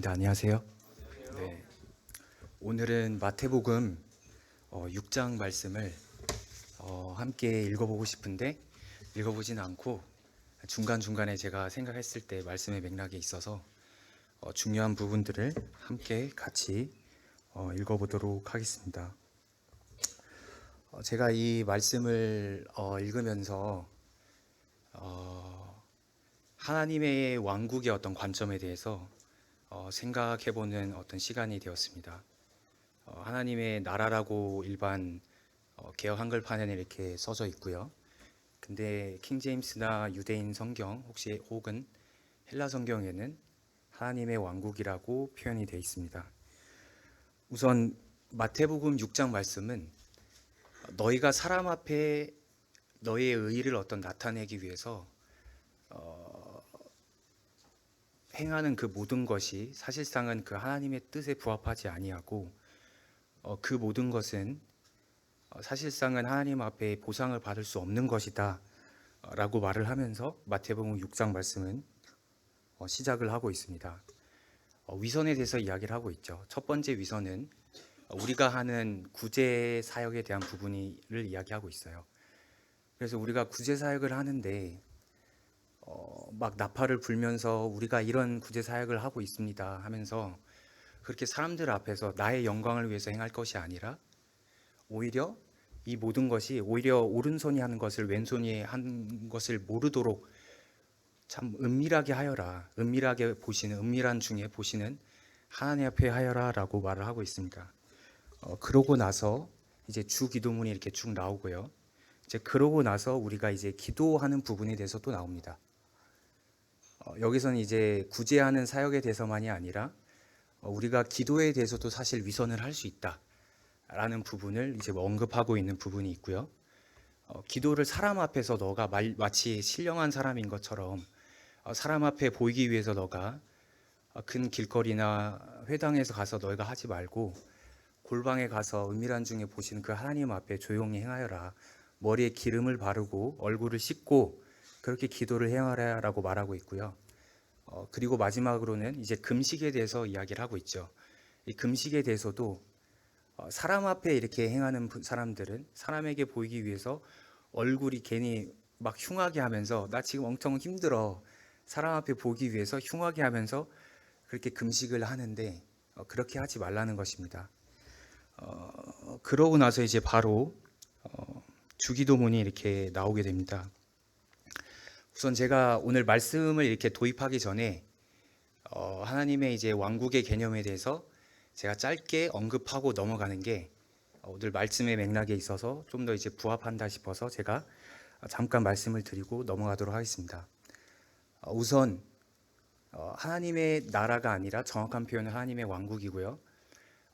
네, 안녕하세요. 네, 오늘은 마태복음 6장 말씀을 함께 읽어보고 싶은데 읽어보진 않고 중간중간에 제가 생각했을 때 말씀의 맥락에 있어서 중요한 부분들을 함께 같이 읽어보도록 하겠습니다. 제가 이 말씀을 읽으면서 하나님의 왕국의 어떤 관점에 대해서 생각해보는 어떤 시간이 되었습니다. 하나님의 나라라고 일반 개역 한글판에는 이렇게 써져 있고요. 근데 킹 제임스나 유대인 성경 혹은 헬라 성경에는 하나님의 왕국이라고 표현이 되어 있습니다. 우선 마태복음 6장 말씀은 너희가 사람 앞에 너희의 의의를 나타내기 위해서 행하는 그 모든 것이 사실상은 그 하나님의 뜻에 부합하지 아니하고 그 모든 것은 사실상은 하나님 앞에 보상을 받을 수 없는 것이다 라고 말을 하면서 마태복음 6장 말씀은 시작을 하고 있습니다. 위선에 대해서 이야기를 하고 있죠. 첫 번째 위선은 우리가 하는 구제 사역에 대한 부분을 이야기하고 있어요. 그래서 우리가 구제 사역을 하는데 막 나팔을 불면서 우리가 이런 구제 사역을 하고 있습니다 하면서 그렇게 사람들 앞에서 나의 영광을 위해서 행할 것이 아니라 오히려 이 모든 것이 오히려 오른손이 하는 것을 왼손이 한 것을 모르도록 참 은밀하게 하여라. 은밀하게 보시는, 은밀한 중에 보시는 하나님 앞에 하여라 라고 말을 하고 있습니다. 그러고 나서 이제 주 기도문이 이렇게 쭉 나오고요. 이제 그러고 나서 우리가 이제 기도하는 부분에 대해서 또 나옵니다. 여기서는 이제 구제하는 사역에 대해서만이 아니라 우리가 기도에 대해서도 사실 위선을 할 수 있다 라는 부분을 이제 언급하고 있는 부분이 있고요. 기도를 사람 앞에서 너가 마치 신령한 사람인 것처럼 사람 앞에 보이기 위해서 너가 큰 길거리나 회당에서 가서 너희가 하지 말고 골방에 가서 은밀한 중에 보시는 그 하나님 앞에 조용히 행하여라. 머리에 기름을 바르고 얼굴을 씻고 그렇게 기도를 행하라 라고 말하고 있고요. 그리고 마지막으로는 이제 금식에 대해서 이야기를 하고 있죠. 이 금식에 대해서도 사람 앞에 이렇게 행하는 사람들은 사람에게 보이기 위해서 얼굴이 괜히 막 흉하게 하면서 나 지금 엄청 힘들어 사람 앞에 보기 위해서 흉하게 하면서 그렇게 금식을 하는데 그렇게 하지 말라는 것입니다. 그러고 나서 이제 바로 주기도문이 이렇게 나오게 됩니다. 우선 제가 오늘 말씀을 이렇게 도입하기 전에 하나님의 이제 왕국의 개념에 대해서 제가 짧게 언급하고 넘어가는 게 오늘 말씀의 맥락에 있어서 좀 더 이제 부합한다 싶어서 제가 잠깐 말씀을 드리고 넘어가도록 하겠습니다. 우선 하나님의 나라가 아니라 정확한 표현은 하나님의 왕국이고요.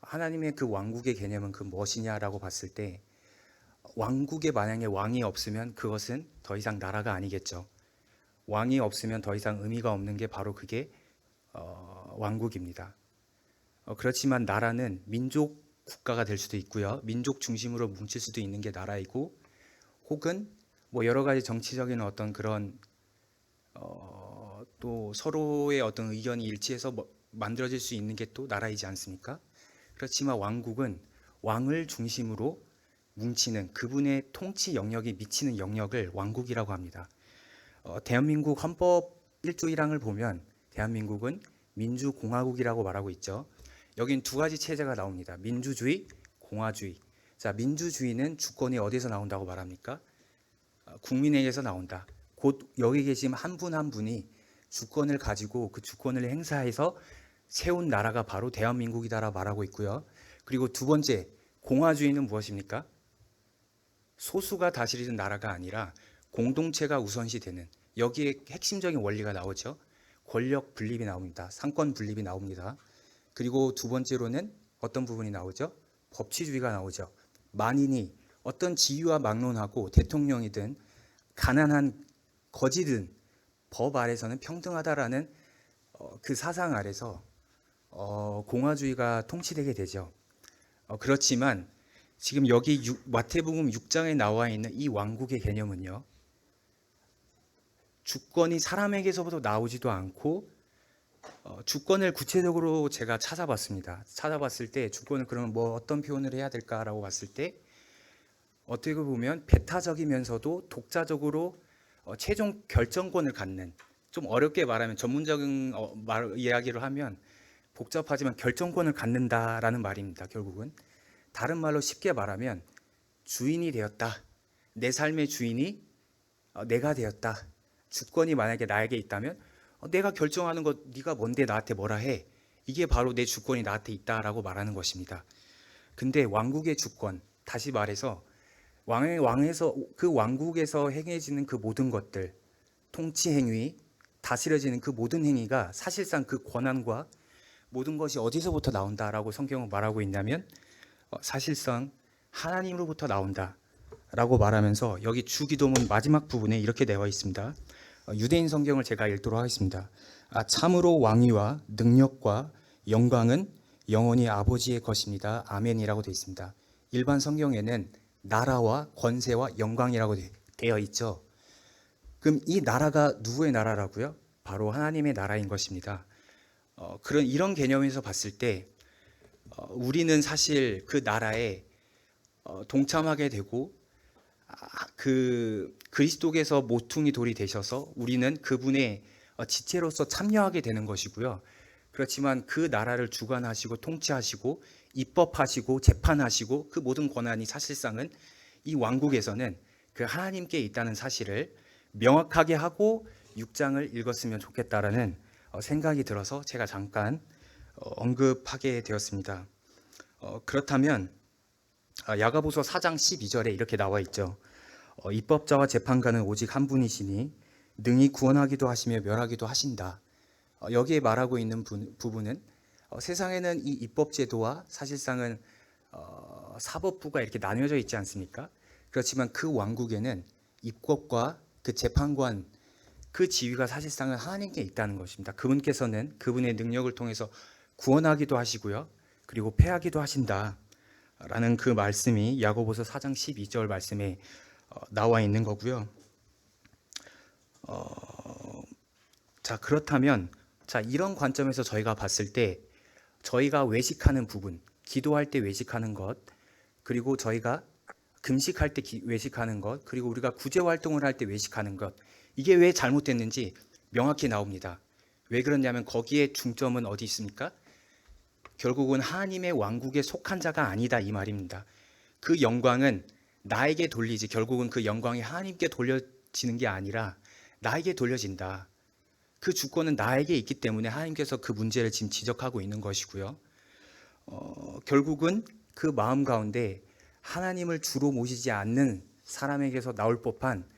하나님의 그 왕국의 개념은 그 무엇이냐라고 봤을 때 왕국에 만약에 왕이 없으면 그것은 더 이상 나라가 아니겠죠. 왕이 없으면 더 이상 의미가 없는 게 바로 그게 왕국입니다. 그렇지만 나라는 민족 국가가 될 수도 있고요. 민족 중심으로 뭉칠 수도 있는 게 나라이고 혹은 뭐 여러 가지 정치적인 어떤 그런 또 서로의 어떤 의견이 일치해서 만들어질 수 있는 게 또 나라이지 않습니까? 그렇지만 왕국은 왕을 중심으로 뭉치는 그분의 통치 영역이 미치는 영역을 왕국이라고 합니다. 대한민국 헌법 1조 1항을 보면 대한민국은 민주공화국이라고 말하고 있죠. 여긴 두 가지 체제가 나옵니다. 민주주의, 공화주의. 자, 민주주의는 주권이 어디서 나온다고 말합니까? 국민에게서 나온다. 곧 여기 계신 한 분 한 분이 주권을 가지고 그 주권을 행사해서 세운 나라가 바로 대한민국이다라고 말하고 있고요. 그리고 두 번째, 공화주의는 무엇입니까? 소수가 다스리는 나라가 아니라 공동체가 우선시 되는 여기에 핵심적인 원리가 나오죠. 권력 분립이 나옵니다. 상권 분립이 나옵니다. 그리고 두 번째로는 어떤 부분이 나오죠? 법치주의가 나오죠. 만인이 어떤 지위와 막론하고 대통령이든 가난한 거지든 법 아래서는 평등하다라는 그 사상 아래서 공화주의가 통치되게 되죠. 그렇지만 지금 여기 마태복음 6장에 나와 있는 이 왕국의 개념은요. 주권이 사람에게서부터 나오지도 않고 주권을 구체적으로 제가 찾아봤습니다. 찾아봤을 때 주권을 그러면 뭐 어떤 표현을 해야 될까라고 봤을 때 어떻게 보면 배타적이면서도 독자적으로 최종 결정권을 갖는, 좀 어렵게 말하면 전문적인 이야기를 하면 복잡하지만 결정권을 갖는다라는 말입니다. 결국은 다른 말로 쉽게 말하면 주인이 되었다. 내 삶의 주인이 내가 되었다. 주권이 만약에 나에게 있다면 내가 결정하는 것, 네가 뭔데 나한테 뭐라 해. 이게 바로 내 주권이 나한테 있다라고 말하는 것입니다. 근데 왕국의 주권, 다시 말해서 왕에서 그 왕국에서 행해지는 그 모든 것들, 통치 행위, 다스려지는 그 모든 행위가 사실상 그 권한과 모든 것이 어디서부터 나온다라고 성경은 말하고 있냐면 사실상 하나님으로부터 나온다라고 말하면서 여기 주기도문 마지막 부분에 이렇게 되어 있습니다. 유대인 성경을 제가 읽도록 하겠습니다. 참으로 왕위와 능력과 영광은 영원히 아버지의 것입니다. 아멘이라고 되어 있습니다. 일반 성경에는 나라와 권세와 영광이라고 되어 있죠. 그럼 이 나라가 누구의 나라라고요? 바로 하나님의 나라인 것입니다. 이런 개념에서 봤을 때 우리는 사실 그 나라에 동참하게 되고 그 그리스도께서 모퉁이 돌이 되셔서 우리는 그분의 지체로서 참여하게 되는 것이고요. 그렇지만 그 나라를 주관하시고 통치하시고 입법하시고 재판하시고 그 모든 권한이 사실상은 이 왕국에서는 그 하나님께 있다는 사실을 명확하게 하고 6장을 읽었으면 좋겠다라는 생각이 들어서 제가 잠깐 언급하게 되었습니다. 그렇다면 야고보서 4장 12절에 이렇게 나와 있죠. 입법자와 재판관은 오직 한 분이시니 능히 구원하기도 하시며 멸하기도 하신다. 여기에 말하고 있는 부분은 세상에는 이 입법제도와 사실상은 사법부가 이렇게 나뉘어져 있지 않습니까? 그렇지만 그 왕국에는 입법과 그 재판관 그 지위가 사실상은 하나님께 있다는 것입니다. 그분께서는 그분의 능력을 통해서 구원하기도 하시고요. 그리고 패하기도 하신다라는 그 말씀이 야고보서 4장 12절 말씀에 나와 있는 거고요. 자, 그렇다면 이런 관점에서 저희가 봤을 때 저희가 외식하는 부분, 기도할 때 외식하는 것, 그리고 저희가 금식할 때 외식하는 것, 그리고 우리가 구제 활동을 할 때 외식하는 것, 이게 왜 잘못됐는지 명확히 나옵니다. 왜 그러냐면 거기에 중점은 어디 있습니까? 결국은 하나님의 왕국에 속한 자가 아니다 이 말입니다. 그 영광은 나에게 돌리지, 결국은 그 영광이 하나님께 돌려지는 게 아니라 나에게 돌려진다. 그 주권은 나에게 있기 때문에 하나님께서 그 문제를 지금 지적하고 있는 것이고요. 결국은 그 마음 가운데 하나님을 주로 모시지 않는 사람에게서 나올 법한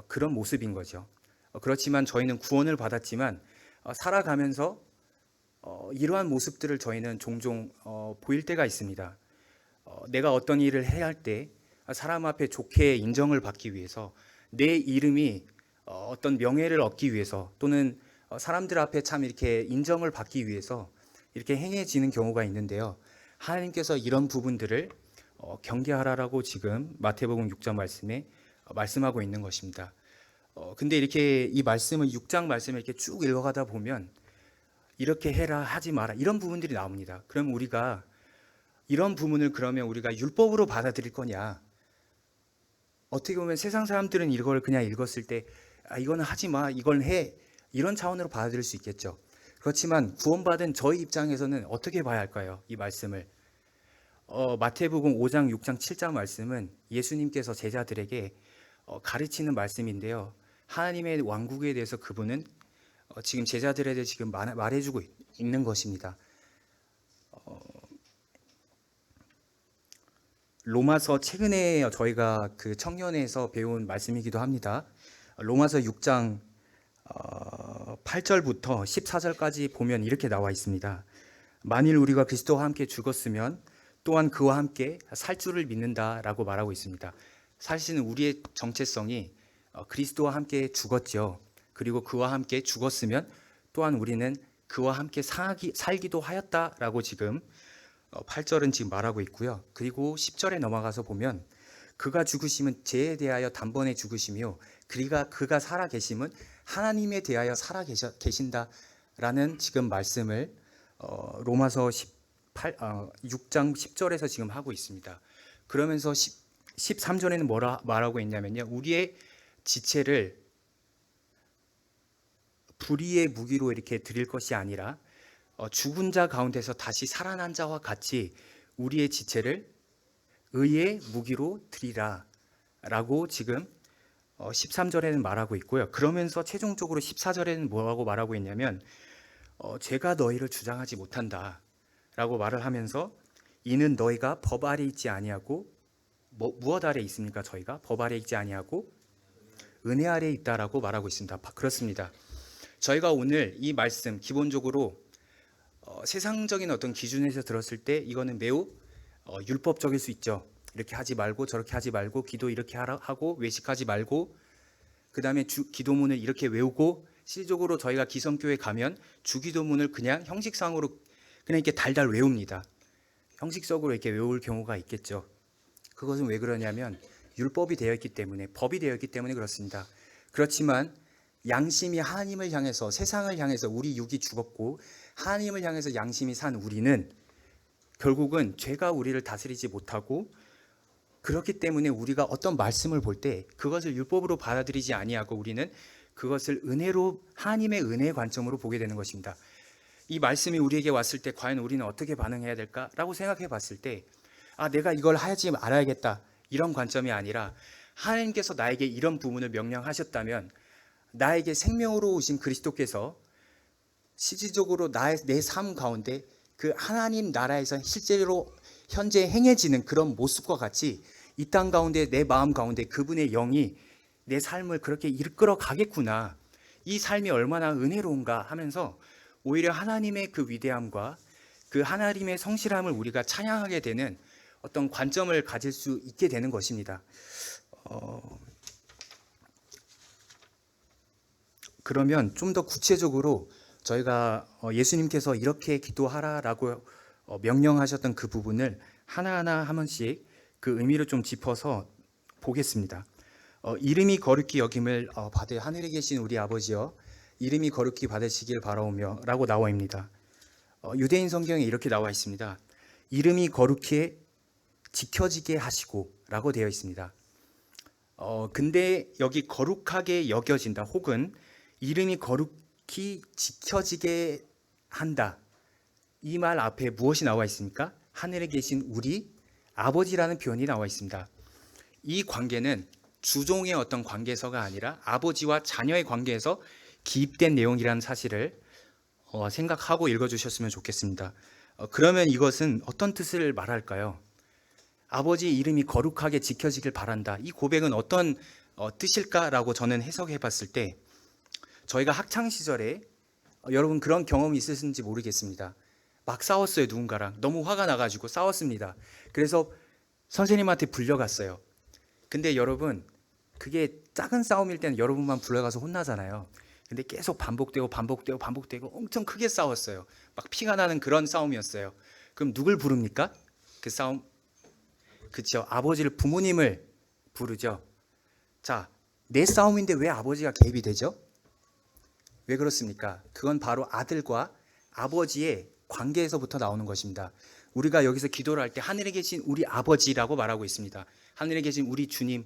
그런 모습인 거죠. 그렇지만 저희는 구원을 받았지만 살아가면서 이러한 모습들을 저희는 종종 보일 때가 있습니다. 내가 어떤 일을 해야 할 때 사람 앞에 좋게 인정을 받기 위해서 내 이름이 어떤 명예를 얻기 위해서 또는 사람들 앞에 참 이렇게 인정을 받기 위해서 이렇게 행해지는 경우가 있는데요. 하나님께서 이런 부분들을 경계하라라고 지금 마태복음 6장 말씀에 말씀하고 있는 것입니다. 근데 이렇게 이 말씀을 6장 말씀을 이렇게 쭉 읽어가다 보면 이렇게 해라 하지 마라 이런 부분들이 나옵니다. 그럼 우리가 이런 부분을 그러면 우리가 율법으로 받아들일 거냐? 어떻게 보면 세상 사람들은 이걸 그냥 읽었을 때 이거는 하지 마, 이걸 해 이런 차원으로 받아들일 수 있겠죠. 그렇지만 구원받은 저희 입장에서는 어떻게 봐야 할까요? 이 말씀을 마태복음 5장, 6장, 7장 말씀은 예수님께서 제자들에게 가르치는 말씀인데요. 하나님의 왕국에 대해서 그분은 지금 제자들에게 지금 말해주고 있는 것입니다. 로마서 최근에 저희가 그 청년에서 배운 말씀이기도 합니다. 로마서 6장 8절부터 14절까지 보면 이렇게 나와 있습니다. 만일 우리가 그리스도와 함께 죽었으면 또한 그와 함께 살 줄을 믿는다라고 말하고 있습니다. 사실은 우리의 정체성이 그리스도와 함께 죽었죠. 그리고 그와 함께 죽었으면 또한 우리는 그와 함께 살기도 하였다라고 지금 8절은 지금 말하고 있고요. 그리고 10절에 넘어가서 보면 그가 죽으심은 죄에 대하여 단번에 죽으시며 그가 살아 계심은 하나님에 대하여 살아 계신다라고 라는 지금 말씀을 로마서 6장 10절에서 지금 하고 있습니다. 그러면서 13절에는 뭐라 말하고 있냐면요, 우리의 지체를 불의의 무기로 이렇게 드릴 것이 아니라 죽은 자 가운데서 다시 살아난 자와 같이 우리의 지체를 의의 무기로 드리라 라고 지금 13절에는 말하고 있고요. 그러면서 최종적으로 14절에는 뭐라고 말하고 있냐면 죄가 너희를 주장하지 못한다 라고 말을 하면서, 이는 너희가 법 아래 있지 아니하고 무엇 아래 있습니까? 저희가 법 아래 있지 아니하고 은혜 아래 있다라고 말하고 있습니다. 그렇습니다. 저희가 오늘 이 말씀 기본적으로 세상적인 어떤 기준에서 들었을 때 이거는 매우 율법적일 수 있죠. 이렇게 하지 말고 저렇게 하지 말고 기도 이렇게 하고 외식하지 말고 그 다음에 기도문을 이렇게 외우고, 실질적으로 저희가 기성교회 가면 주기도문을 그냥 형식상으로 그냥 이렇게 달달 외웁니다. 형식적으로 이렇게 외울 경우가 있겠죠. 그것은 왜 그러냐면 율법이 되어 있기 때문에, 법이 되어 있기 때문에 그렇습니다. 그렇지만 양심이 하나님을 향해서, 세상을 향해서 우리 육이 죽었고 하나님을 향해서 양심이 산 우리는 결국은 죄가 우리를 다스리지 못하고, 그렇기 때문에 우리가 어떤 말씀을 볼 때 그것을 율법으로 받아들이지 아니하고 우리는 그것을 은혜로, 하나님의 은혜의 관점으로 보게 되는 것입니다. 이 말씀이 우리에게 왔을 때 과연 우리는 어떻게 반응해야 될까라고 생각해 봤을 때, 내가 이걸 하지 말아야겠다 이런 관점이 아니라, 하나님께서 나에게 이런 부분을 명령하셨다면 나에게 생명으로 오신 그리스도께서 실질적으로 내 삶 가운데 그 하나님 나라에서 실제로 현재 행해지는 그런 모습과 같이 이 땅 가운데, 내 마음 가운데 그분의 영이 내 삶을 그렇게 이끌어 가겠구나, 이 삶이 얼마나 은혜로운가 하면서 오히려 하나님의 그 위대함과 그 하나님의 성실함을 우리가 찬양하게 되는 어떤 관점을 가질 수 있게 되는 것입니다. 그러면 좀 더 구체적으로 저희가 예수님께서 이렇게 기도하라라고 명령하셨던 그 부분을 하나하나 한 번씩 그 의미를 좀 짚어서 보겠습니다. 이름이 거룩히 여김을 받으 하늘에 계신 우리 아버지여, 이름이 거룩히 받으시길 바라오며 라고 나와 있습니다. 유대인 성경에 이렇게 나와 있습니다. 이름이 거룩히 지켜지게 하시고 라고 되어 있습니다. 근데 여기 거룩하게 여겨진다 혹은 이름이 거룩히 지켜지게 한다, 이 말 앞에 무엇이 나와 있습니까? 하늘에 계신 우리 아버지라는 표현이 나와 있습니다. 이 관계는 주종의 어떤 관계에서가 아니라 아버지와 자녀의 관계에서 기입된 내용이라는 사실을 생각하고 읽어주셨으면 좋겠습니다. 그러면 이것은 어떤 뜻을 말할까요? 아버지의 이름이 거룩하게 지켜지길 바란다, 이 고백은 어떤 뜻일까라고 저는 해석해 봤을 때, 저희가 학창시절에 여러분 그런 경험이 있으신지 모르겠습니다. 막 싸웠어요. 누군가랑 너무 화가 나가지고 싸웠습니다. 그래서 선생님한테 불려갔어요. 근데 여러분, 그게 작은 싸움일 때는 여러분만 불러가서 혼나잖아요. 근데 계속 반복되고 엄청 크게 싸웠어요. 막 피가 나는 그런 싸움이었어요. 그럼 누굴 부릅니까? 그 싸움, 그렇죠, 아버지를, 부모님을 부르죠. 자, 내 싸움인데 왜 아버지가 개입이 되죠? 왜 그렇습니까? 그건 바로 아들과 아버지의 관계에서부터 나오는 것입니다. 우리가 여기서 기도를 할 때 하늘에 계신 우리 아버지라고 말하고 있습니다. 하늘에 계신 우리 주님,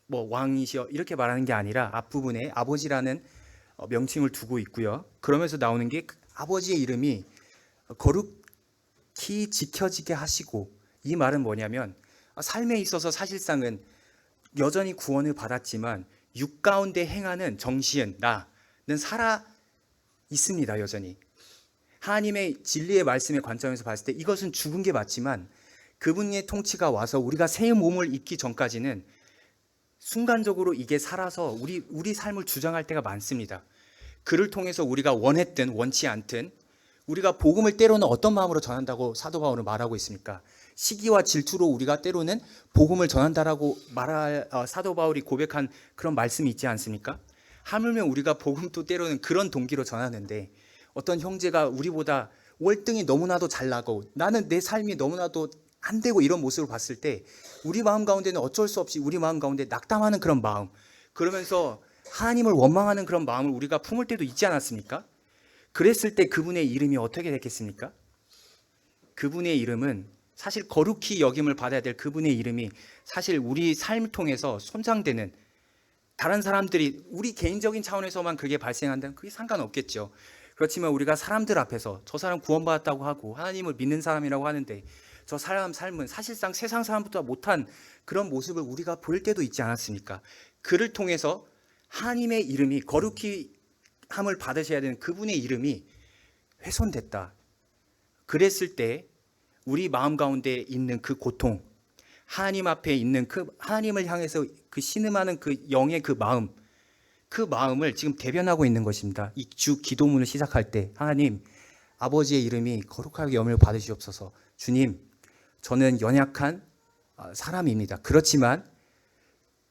왕이시여 이렇게 말하는 게 아니라 앞부분에 아버지라는 명칭을 두고 있고요. 그러면서 나오는 게 아버지의 이름이 거룩히 지켜지게 하시고, 이 말은 뭐냐면 삶에 있어서 사실상은 여전히 구원을 받았지만 육 가운데 행하는 정시은 나는 살아 있습니다. 여전히 하나님의 진리의 말씀의 관점에서 봤을 때 이것은 죽은 게 맞지만, 그분의 통치가 와서 우리가 새 몸을 입기 전까지는 순간적으로 이게 살아서 우리 삶을 주장할 때가 많습니다. 그를 통해서 우리가 원했든 원치 않든 우리가 복음을 때로는 어떤 마음으로 전한다고 사도 바울은 말하고 있습니까? 시기와 질투로 우리가 때로는 복음을 전한다라고 말할 사도 바울이 고백한 그런 말씀이 있지 않습니까? 하물며 우리가 복음도 때로는 그런 동기로 전하는데, 어떤 형제가 우리보다 월등히 너무나도 잘나고 나는 내 삶이 너무나도 안 되고 이런 모습을 봤을 때 우리 마음 가운데는 어쩔 수 없이 우리 마음 가운데 낙담하는 그런 마음, 그러면서 하나님을 원망하는 그런 마음을 우리가 품을 때도 있지 않았습니까? 그랬을 때 그분의 이름이 어떻게 됐겠습니까? 그분의 이름은 사실 거룩히 여김을 받아야 될 그분의 이름이 사실 우리 삶을 통해서 손장되는, 다른 사람들이 우리 개인적인 차원에서만 그게 발생한다면 그게 상관없겠죠. 그렇지만 우리가 사람들 앞에서 저 사람 구원받았다고 하고 하나님을 믿는 사람이라고 하는데 저 사람 삶은 사실상 세상 사람보다 못한 그런 모습을 우리가 볼 때도 있지 않았습니까? 그를 통해서 하나님의 이름이, 거룩히 함을 받으셔야 되는 그분의 이름이 훼손됐다. 그랬을 때 우리 마음 가운데 있는 그 고통, 하나님 앞에 있는 그 하나님을 향해서 그 신음하는 그 영의 그 마음을 지금 대변하고 있는 것입니다. 이 주 기도문을 시작할 때 하나님, 아버지의 이름이 거룩하게 염을 받으시옵소서. 주님, 저는 연약한 사람입니다. 그렇지만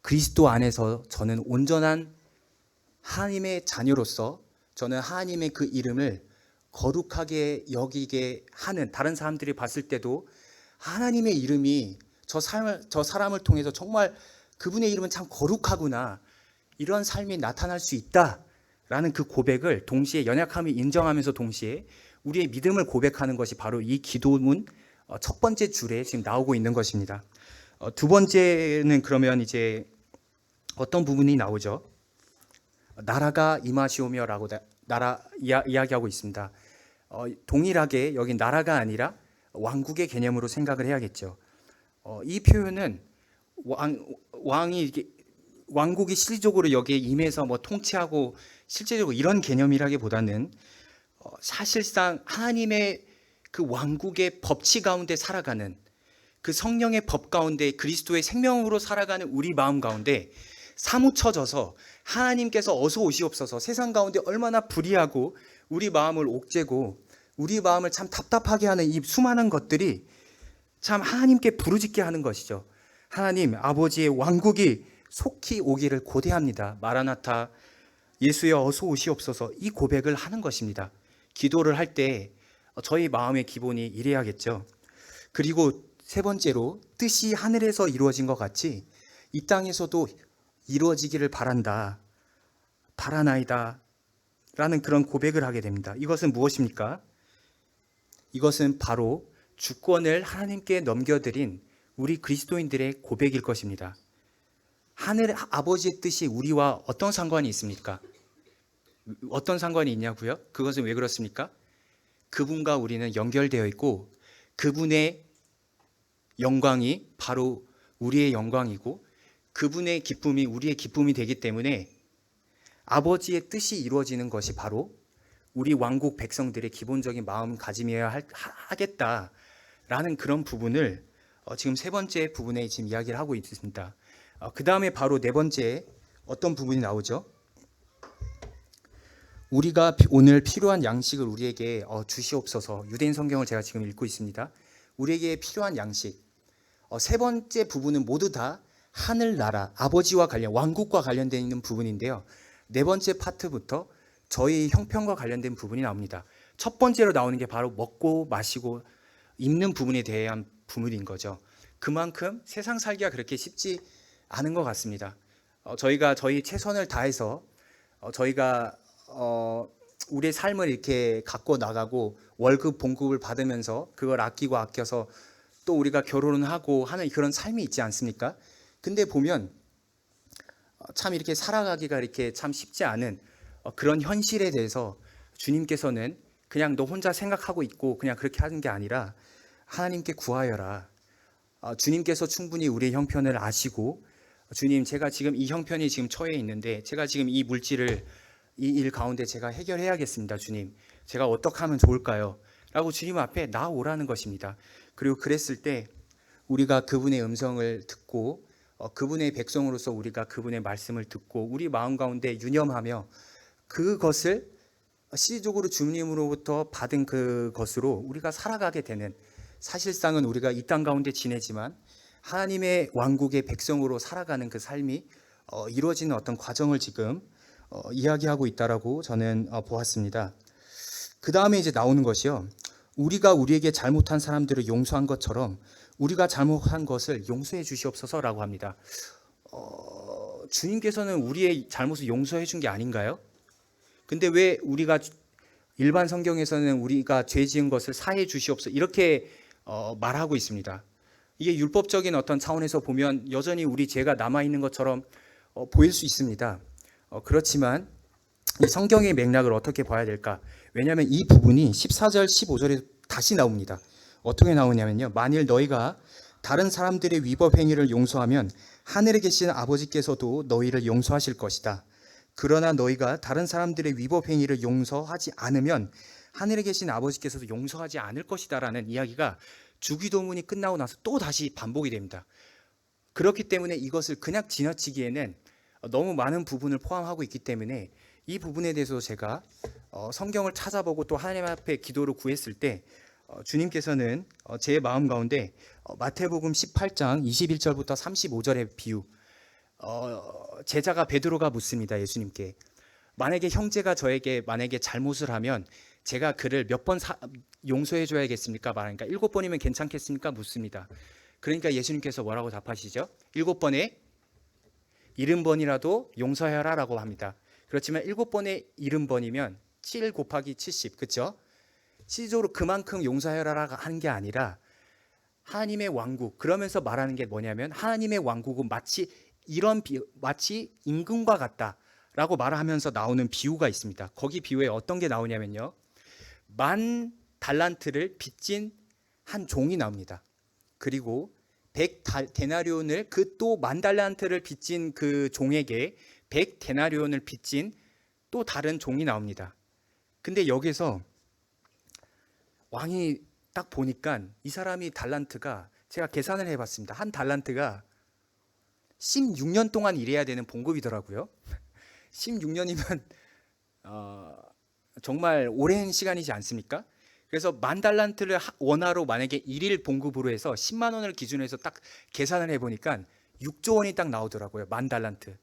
그리스도 안에서 저는 온전한 하나님의 자녀로서 저는 하나님의 그 이름을 거룩하게 여기게 하는, 다른 사람들이 봤을 때도 하나님의 이름이 저 사람을 통해서 정말 그분의 이름은 참 거룩하구나, 이런 삶이 나타날 수 있다라는 그 고백을 동시에 연약함을 인정하면서 동시에 우리의 믿음을 고백하는 것이 바로 이 기도문 첫 번째 줄에 지금 나오고 있는 것입니다. 두 번째는 그러면 이제 어떤 부분이 나오죠? 나라가 임하시오며라고 이야기하고 있습니다. 동일하게 여기 나라가 아니라 왕국의 개념으로 생각을 해야겠죠. 이 표현은 왕국이 실질적으로 여기에 임해서 뭐 통치하고 실제적으로 이런 개념이라기보다는 사실상 하나님의 그 왕국의 법치 가운데 살아가는, 그 성령의 법 가운데 그리스도의 생명으로 살아가는 우리 마음 가운데 사무쳐져서 하나님께서 어서 오시옵소서, 세상 가운데 얼마나 불의하고 우리 마음을 옥죄고 우리 마음을 참 답답하게 하는 이 수많은 것들이 참 하나님께 부르짖게 하는 것이죠. 하나님 아버지의 왕국이 속히 오기를 고대합니다. 마라나타, 예수여 어서 오시옵소서, 이 고백을 하는 것입니다. 기도를 할 때 저희 마음의 기본이 이래야겠죠. 그리고 세 번째로, 뜻이 하늘에서 이루어진 것 같이 이 땅에서도 이루어지기를 바라나이다 라는 그런 고백을 하게 됩니다. 이것은 무엇입니까? 이것은 바로 주권을 하나님께 넘겨드린 우리 그리스도인들의 고백일 것입니다. 하늘 아버지의 뜻이 우리와 어떤 상관이 있습니까? 어떤 상관이 있냐고요? 그것은 왜 그렇습니까? 그분과 우리는 연결되어 있고 그분의 영광이 바로 우리의 영광이고 그분의 기쁨이 우리의 기쁨이 되기 때문에 아버지의 뜻이 이루어지는 것이 바로 우리 왕국 백성들의 기본적인 마음가짐이어야 하겠다라는 그런 부분을 지금 세 번째 부분에 지금 이야기를 하고 있습니다. 그 다음에 바로 네 번째 어떤 부분이 나오죠? 우리가 오늘 필요한 양식을 우리에게 주시옵소서. 유대인 성경을 제가 지금 읽고 있습니다. 우리에게 필요한 양식. 세 번째 부분은 모두 다 하늘나라, 아버지와 관련, 왕국과 관련되어 있는 부분인데요. 네 번째 파트부터 저희 형편과 관련된 부분이 나옵니다. 첫 번째로 나오는 게 바로 먹고 마시고 입는 부분에 대한 부분인 거죠. 그만큼 세상 살기가 그렇게 쉽지 않은 것 같습니다. 저희가 저희 최선을 다해서 저희가 우리의 삶을 이렇게 갖고 나가고 월급 봉급을 받으면서 그걸 아끼고 아껴서 또 우리가 결혼을 하고 하는 그런 삶이 있지 않습니까? 근데 보면 참 이렇게 살아가기가 이렇게 참 쉽지 않은 그런 현실에 대해서 주님께서는 그냥 너 혼자 생각하고 있고 그냥 그렇게 하는 게 아니라 하나님께 구하여라. 주님께서 충분히 우리의 형편을 아시고, 주님 제가 지금 이 형편이 지금 처해 있는데 제가 지금 이 물질을 이 일 가운데 제가 해결해야겠습니다. 주님 제가 어떻게 하면 좋을까요? 라고 주님 앞에 나오라는 것입니다. 그리고 그랬을 때 우리가 그분의 음성을 듣고 그분의 백성으로서 우리가 그분의 말씀을 듣고 우리 마음 가운데 유념하며 그것을 실질적으로 주님으로부터 받은 그것으로 우리가 살아가게 되는, 사실상은 우리가 이 땅 가운데 지내지만 하나님의 왕국의 백성으로 살아가는 그 삶이 이루어지는 어떤 과정을 지금 이야기하고 있다라고 저는 보았습니다. 그 다음에 이제 나오는 것이요, 우리가 우리에게 잘못한 사람들을 용서한 것처럼 우리가 잘못한 것을 용서해 주시옵소서라고 합니다. 주님께서는 우리의 잘못을 용서해 준 게 아닌가요? 근데 왜 우리가 일반 성경에서는 우리가 죄 지은 것을 사해 주시옵소서 이렇게 말하고 있습니다. 이게 율법적인 어떤 차원에서 보면 여전히 우리 죄가 남아 있는 것처럼 보일 수 있습니다. 그렇지만 이 성경의 맥락을 어떻게 봐야 될까? 왜냐하면 이 부분이 14절, 15절에 다시 나옵니다. 어떻게 나오냐면요. 만일 너희가 다른 사람들의 위법 행위를 용서하면 하늘에 계신 아버지께서도 너희를 용서하실 것이다. 그러나 너희가 다른 사람들의 위법 행위를 용서하지 않으면 하늘에 계신 아버지께서도 용서하지 않을 것이다라는 이야기가 주기도문이 끝나고 나서 또 다시 반복이 됩니다. 그렇기 때문에 이것을 그냥 지나치기에는 너무 많은 부분을 포함하고 있기 때문에 이 부분에 대해서 제가 성경을 찾아보고 또 하나님 앞에 기도로 구했을 때 주님께서는 제 마음 가운데 마태복음 18장 21절부터 35절의 비유, 제자가 베드로가 묻습니다. 예수님께 만약에 형제가 저에게 만약에 잘못을 하면 제가 그를 몇 번 용서해 줘야겠습니까? 말하니까 7번이면 괜찮겠습니까? 묻습니다. 그러니까 예수님께서 뭐라고 답하시죠? 7번에 70번이라도 용서해라 라고 합니다. 그렇지만 7번에 70번이면 7 곱하기 70, 그렇죠? 실질적으로 그만큼 용서해라 하는 게 아니라 하나님의 왕국, 그러면서 말하는 게 뭐냐면 하나님의 왕국은 마치 마치 임금과 같다라고 말하면서 나오는 비유가 있습니다. 거기 비유에 어떤 게 나오냐면요. 10,000달란트를 빚진 한 종이 나옵니다. 그리고 100데나리온을 그 또 10,000달란트를 빚진 그 종에게 100데나리온을 빚진 또 다른 종이 나옵니다. 근데 여기서 왕이 딱 보니까 이 사람이 달란트가, 제가 계산을 해봤습니다. 한 달란트가 16년 동안 일해야 되는 봉급이더라고요. 16년이면 정말 오랜 시간이지 않습니까? 그래서 10,000달란트를 원화로 만약에 일일 봉급으로 해서 10만 원을 기준으로 해서 딱 계산을 해보니까 6조 원이 딱 나오더라고요. 10,000달란트.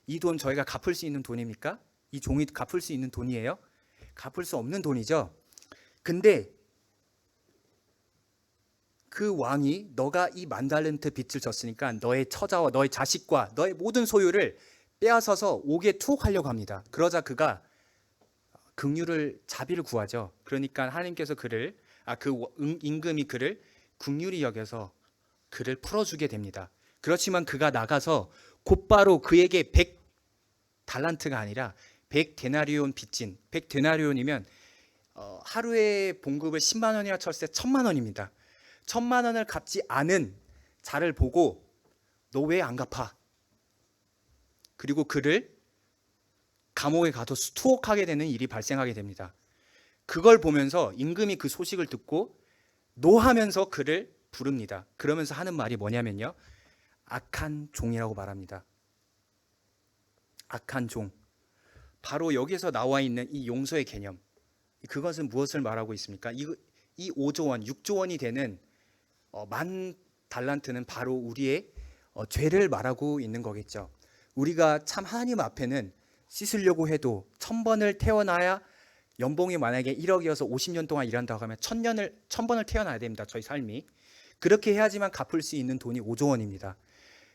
이 돈 저희가 갚을 수 있는 돈입니까? 이 종이 갚을 수 있는 돈이에요? 갚을 수 없는 돈이죠. 근데 그 왕이 너가 이 10,000달란트 빚을 졌으니까 너의 처자와 너의 자식과 너의 모든 소유를 빼앗아서 옥에 투옥하려고 합니다. 그러자 그가 자비를 구하죠. 그러니까 하나님께서 임금이 그를 긍휼히 여겨서 그를 풀어주게 됩니다. 그렇지만 그가 나가서 곧바로 그에게 100달란트가 아니라 100데나리온 빚진, 100데나리온이면 하루에 봉급을 10만 원이라 쳤을 때 1,000만 원입니다. 1,000만 원을 갚지 않은 자를 보고 너 왜 안 갚아? 그리고 그를 감옥에 가둬 투옥하게 되는 일이 발생하게 됩니다. 그걸 보면서 임금이 그 소식을 듣고 노하면서 그를 부릅니다. 그러면서 하는 말이 뭐냐면요. 악한 종이라고 말합니다. 악한 종. 바로 여기서 나와 있는 이 용서의 개념. 그것은 무엇을 말하고 있습니까? 이 5조 원, 6조 원이 되는 10,000달란트는 바로 우리의 죄를 말하고 있는 거겠죠. 우리가 참 하나님 앞에는 씻으려고 해도 1,000번을 태어나야, 연봉이 만약에 1억이어서 50년 동안 일한다고 하면 1,000번을 태어나야 됩니다. 저희 삶이. 그렇게 해야지만 갚을 수 있는 돈이 5조 원입니다.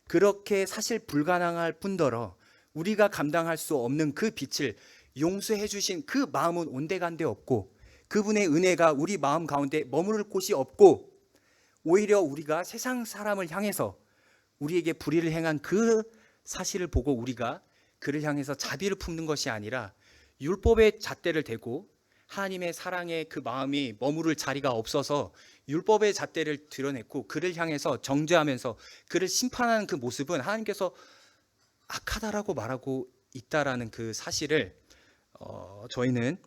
그렇게 사실 불가능할 뿐더러 우리가 감당할 수 없는 그 빚을 용서해 주신 그 마음은 온데간데 없고, 그분의 은혜가 우리 마음 가운데 머무를 곳이 없고, 오히려 우리가 세상 사람을 향해서 우리에게 불의를 행한 그 사실을 보고 우리가 그를 향해서 자비를 품는 것이 아니라 율법의 잣대를 대고, 하나님의 사랑의 그 마음이 머무를 자리가 없어서 율법의 잣대를 드러냈고 그를 향해서 정죄하면서 그를 심판하는 그 모습은 하나님께서 악하다라고 말하고 있다라는 그 사실을 저희는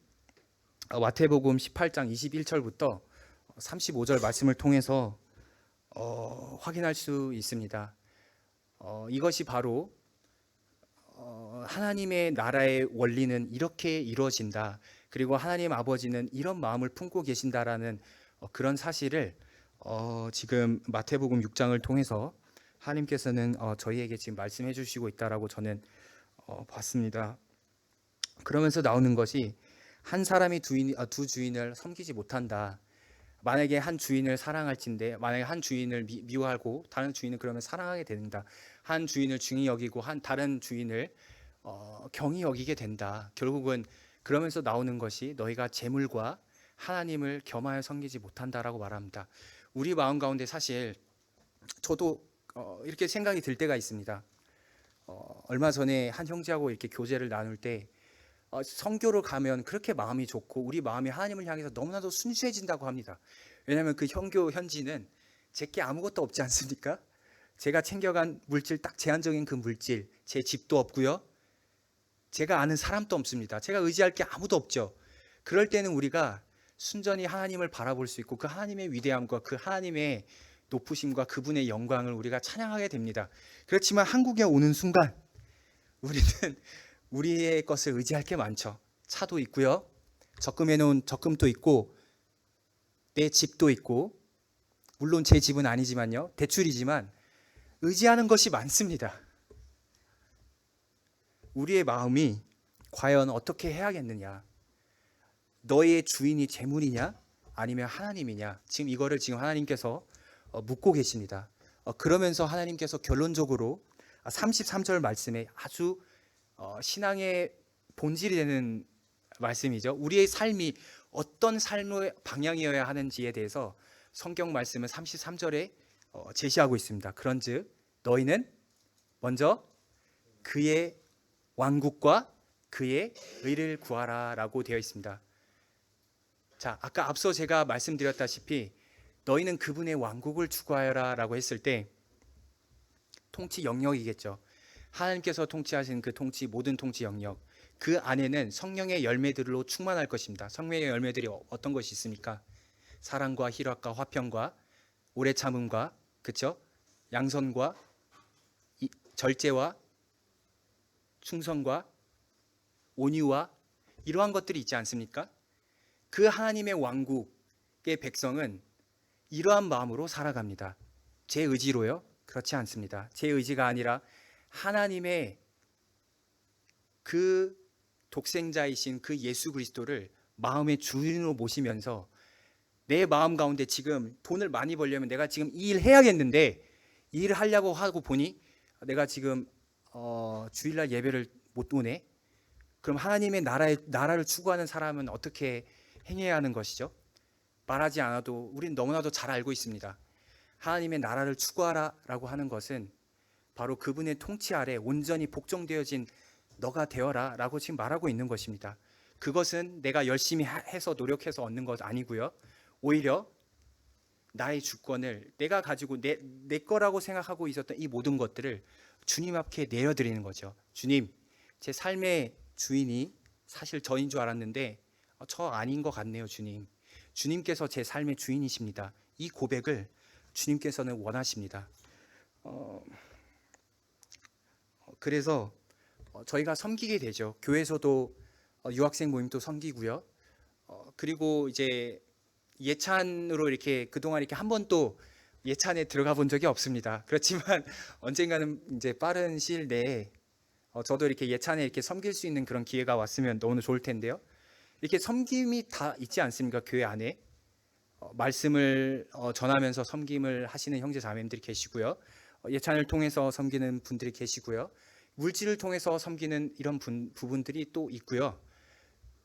마태복음 18장 21절부터 35절 말씀을 통해서 확인할 수 있습니다. 이것이 바로 하나님의 나라의 원리는 이렇게 이루어진다. 그리고 하나님 아버지는 이런 마음을 품고 계신다라는 그런 사실을 지금 마태복음 6장을 통해서 하나님께서는 저희에게 지금 말씀해 주시고 있다라고 저는 봤습니다. 그러면서 나오는 것이 한 사람이 두 주인을 섬기지 못한다. 만약에 한 주인을 사랑할진데, 만약에 한 주인을 미워하고 다른 주인을 그러면 사랑하게 된다. 한 주인을 중히 여기고 다른 주인을 경히 여기게 된다. 결국은 그러면서 나오는 것이 너희가 재물과 하나님을 겸하여 섬기지 못한다라고 말합니다. 우리 마음 가운데 사실 저도 이렇게 생각이 들 때가 있습니다. 얼마 전에 한 형제하고 이렇게 교제를 나눌 때 선교를 가면 그렇게 마음이 좋고 우리 마음이 하나님을 향해서 너무나도 순수해진다고 합니다. 왜냐하면 그 현교 현지는 제게 아무것도 없지 않습니까? 제가 챙겨간 물질 딱 제한적인 그 물질, 제 집도 없고요. 제가 아는 사람도 없습니다. 제가 의지할 게 아무도 없죠. 그럴 때는 우리가 순전히 하나님을 바라볼 수 있고 그 하나님의 위대함과 그 하나님의 높으심과 그분의 영광을 우리가 찬양하게 됩니다. 그렇지만 한국에 오는 순간 우리는 우리의 것을 의지할 게 많죠. 차도 있고요. 적금해 놓은 적금도 있고 내 집도 있고 물론 제 집은 아니지만요. 대출이지만 의지하는 것이 많습니다. 우리의 마음이 과연 어떻게 해야겠느냐? 너의 주인이 재물이냐? 아니면 하나님이냐? 지금 이거를 지금 하나님께서 묻고 계십니다. 그러면서 하나님께서 결론적으로 33절 말씀에 아주 신앙의 본질이 되는 말씀이죠. 우리의 삶이 어떤 삶의 방향이어야 하는지에 대해서 성경 말씀은 33절에 제시하고 있습니다. 그런즉 너희는 먼저 그의 왕국과 그의 의를 구하라라고 되어 있습니다. 자, 아까 앞서 제가 말씀드렸다시피 너희는 그분의 왕국을 추구하여라라고 했을 때 통치 영역이겠죠. 하나님께서 통치하신 그 통치, 모든 통치 영역, 그 안에는 성령의 열매들로 충만할 것입니다. 성령의 열매들이 어떤 것이 있습니까? 사랑과 희락과 화평과 오래 참음과, 그렇죠? 양선과 절제와 충성과 온유와 이러한 것들이 있지 않습니까? 그 하나님의 왕국의 백성은 이러한 마음으로 살아갑니다. 제 의지로요? 그렇지 않습니다. 제 의지가 아니라 하나님의 그 독생자이신 그 예수 그리스도를 마음의 주인으로 모시면서 내 마음 가운데 지금 돈을 많이 벌려면 내가 지금 이 일 해야겠는데 이 일을 하려고 하고 보니 내가 지금 주일날 예배를 못 오네. 그럼 하나님의 나라를 추구하는 사람은 어떻게 행해야 하는 것이죠? 말하지 않아도 우리는 너무나도 잘 알고 있습니다. 하나님의 나라를 추구하라라고 하는 것은 바로 그분의 통치 아래 온전히 복종되어진 너가 되어라 라고 지금 말하고 있는 것입니다. 그것은 내가 열심히 해서 노력해서 얻는 것 아니고요. 오히려 나의 주권을 내가 가지고 내 거라고 생각하고 있었던 이 모든 것들을 주님 앞에 내어드리는 거죠. 주님, 제 삶의 주인이 사실 저인 줄 알았는데 저 아닌 것 같네요. 주님, 주님께서 제 삶의 주인이십니다. 이 고백을 주님께서는 원하십니다. 그래서 저희가 섬기게 되죠. 교회에서도 유학생 모임도 섬기고요. 그리고 이제 예찬으로 이렇게 그동안 이렇게 한 번도 예찬에 들어가 본 적이 없습니다. 그렇지만 언젠가는 이제 빠른 시일 내에 저도 이렇게 예찬에 이렇게 섬길 수 있는 그런 기회가 왔으면 너무 좋을 텐데요. 이렇게 섬김이 다 있지 않습니까? 교회 안에 말씀을 전하면서 섬김을 하시는 형제 자매님들이 계시고요. 예찬을 통해서 섬기는 분들이 계시고요. 물질을 통해서 섬기는 이런 부분들이 또 있고요.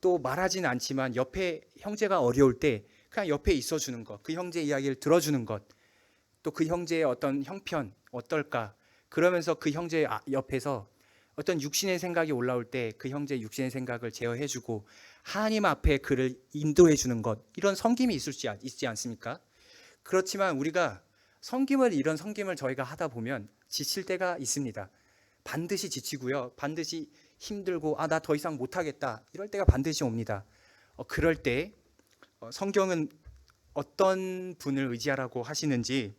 또 말하진 않지만 옆에 형제가 어려울 때 그냥 옆에 있어주는 것, 그 형제 이야기를 들어주는 것, 또 그 형제의 어떤 형편 어떨까, 그러면서 그 형제 옆에서 어떤 육신의 생각이 올라올 때 그 형제의 육신의 생각을 제어해주고 하나님 앞에 그를 인도해주는 것, 이런 섬김이 있지 않습니까? 그렇지만 우리가 이런 섬김을 저희가 하다 보면 지칠 때가 있습니다. 반드시 지치고요. 반드시 힘들고 나 더 이상 못하겠다 이럴 때가 반드시 옵니다. 그럴 때 성경은 어떤 분을 의지하라고 하시는지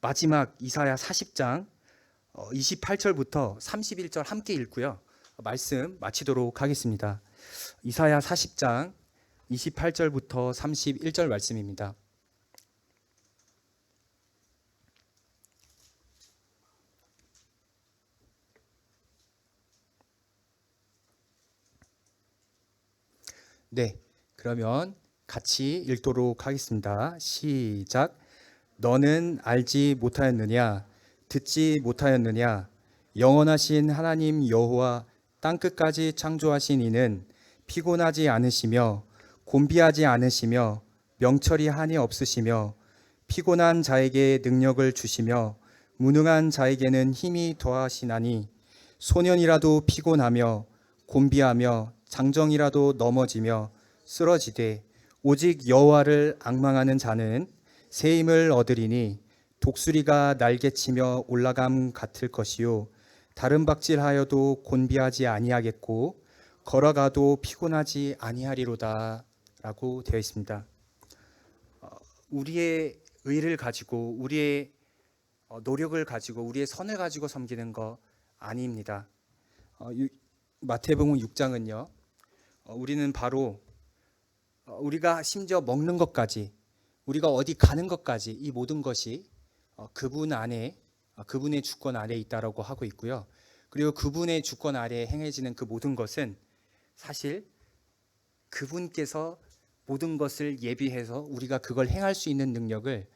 마지막 이사야 40장 28절부터 31절 함께 읽고요. 말씀 마치도록 하겠습니다. 이사야 40장 28절부터 31절 말씀입니다. 네, 그러면 같이 읽도록 하겠습니다. 시작. 너는 알지 못하였느냐? 듣지 못하였느냐? 영원하신 하나님 여호와 땅끝까지 창조하신 이는 피곤하지 않으시며 곤비하지 않으시며 명철이 한이 없으시며 피곤한 자에게 능력을 주시며 무능한 자에게는 힘이 더하시나니 소년이라도 피곤하며 곤비하며 장정이라도 넘어지며 쓰러지되 오직 여호와를 앙망하는 자는 새 힘을 얻으리니 독수리가 날개치며 올라감 같을 것이요 다른 박질하여도 곤비하지 아니하겠고 걸어가도 피곤하지 아니하리로다 라고 되어 있습니다. 우리의 의를 가지고 우리의 노력을 가지고 우리의 선을 가지고 섬기는 거 아닙니다. 마태복음 6장은요. 우리는 바로 우리가 심지어 먹는 것까지 우리가 어디 가는 것까지 이 모든 것이 그분 안에 그분의 주권 아래에 있다라고 하고 있고요. 그리고 그분의 주권 아래에 행해지는 그 모든 것은 사실 그분께서 모든 것을 예비해서 우리가 그걸 행할 수 있는 능력을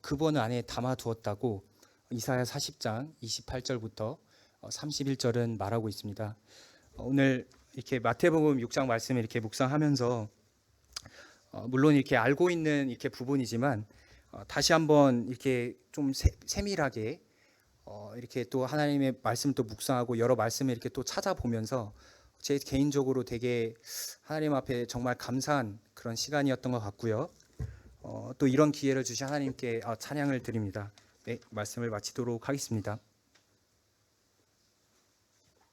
그분 안에 담아 두었다고 이사야 40장 28절부터 31절은 말하고 있습니다. 오늘 이렇게 마태복음 6장 말씀을 이렇게 묵상하면서 물론 이렇게 알고 있는 이렇게 부분이지만 다시 한번 이렇게 좀 세밀하게 이렇게 또 하나님의 말씀을 또 묵상하고 여러 말씀을 이렇게 또 찾아보면서 제 개인적으로 되게 하나님 앞에 정말 감사한 그런 시간이었던 것 같고요. 또 이런 기회를 주신 하나님께 찬양을 드립니다. 네, 말씀을 마치도록 하겠습니다.